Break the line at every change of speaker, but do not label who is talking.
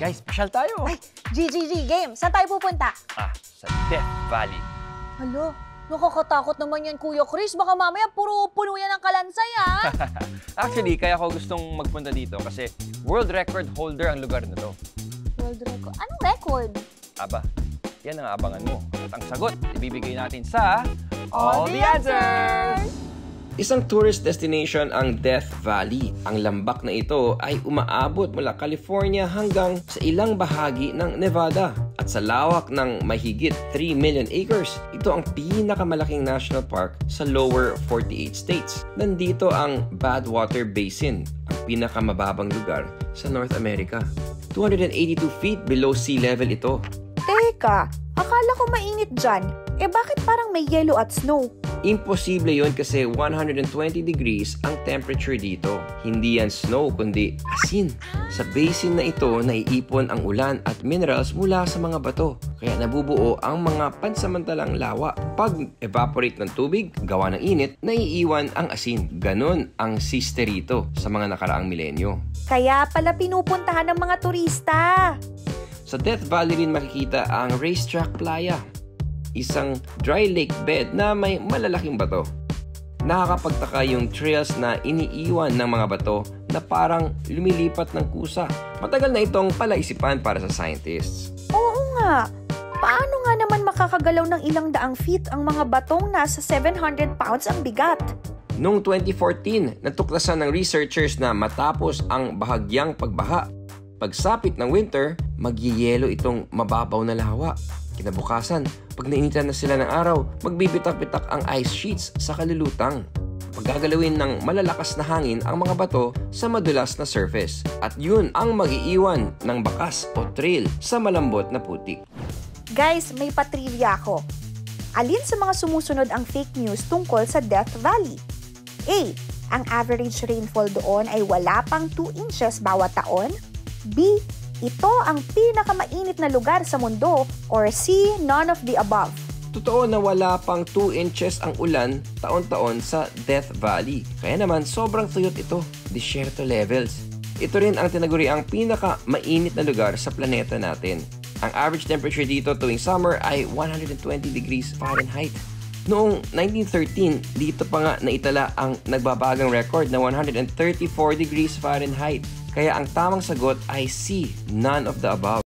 Guys, pasyal tayo.
Ay, game. Saan tayo pupunta?
Sa Death Valley.
Hala, nakakatakot naman yan, Kuya Chris. Baka mamaya puro puno yan ng kalansay, ha?
Actually, kaya ako gustong magpunta dito kasi world record holder ang lugar na to.
World record? Anong record?
Aba, yan ang abangan mo. At ang sagot, ibibigay natin sa
All the Answers!
Isang tourist destination ang Death Valley. Ang lambak na ito ay umaabot mula California hanggang sa ilang bahagi ng Nevada. At sa lawak ng mahigit 3 million acres, ito ang pinakamalaking national park sa lower 48 states. Nandito ang Badwater Basin, ang pinakamababang lugar sa North America. 282 feet below sea level ito.
Teka, akala ko mainit dyan. Bakit parang may yellow at snow?
Imposible yon kasi 120 degrees ang temperature dito. Hindi yan snow kundi asin. Sa basin na ito, naiipon ang ulan at minerals mula sa mga bato. Kaya nabubuo ang mga pansamantalang lawa. Pag evaporate ng tubig, gawa ng init, naiiwan ang asin. Ganon ang siste rito sa mga nakaraang milenyo.
Kaya pala pinupuntahan ng mga turista.
Sa Death Valley rin makikita ang Racetrack Playa, isang dry lake bed na may malalaking bato. Nakakapagtaka yung trails na iniiwan ng mga bato na parang lumilipat ng kusa. Matagal na itong palaisipan para sa scientists.
Oo nga. Paano nga naman makakagalaw ng ilang daang feet ang mga batong nasa 700 pounds ang bigat?
Noong 2014, natuklasan ng researchers na matapos ang bahagyang pagbaha, pagsapit ng winter, magyeyelo itong mababaw na lawa. Kinabukasan, pag nainitan na sila ng araw, magbibitak-bitak ang ice sheets sa kalulutang. Paggagalawin ng malalakas na hangin ang mga bato sa madulas na surface. At yun ang mag-iiwan ng bakas o trail sa malambot na putik.
Guys, may patrivia ako. Alin sa mga sumusunod ang fake news tungkol sa Death Valley? A. Ang average rainfall doon ay wala pang 2 inches bawat taon. B. Ito ang pinakamainit na lugar sa mundo, or C, none of the above.
Totoo na wala pang 2 inches ang ulan taon-taon sa Death Valley. Kaya naman sobrang tuyot ito, disyerto levels. Ito rin ang tinaguriang pinakamainit na lugar sa planeta natin. Ang average temperature dito tuwing summer ay 120 degrees Fahrenheit. Noong 1913, dito pa nga naitala ang nagbabagang record na 134 degrees Fahrenheit. Kaya ang tamang sagot ay C, none of the above.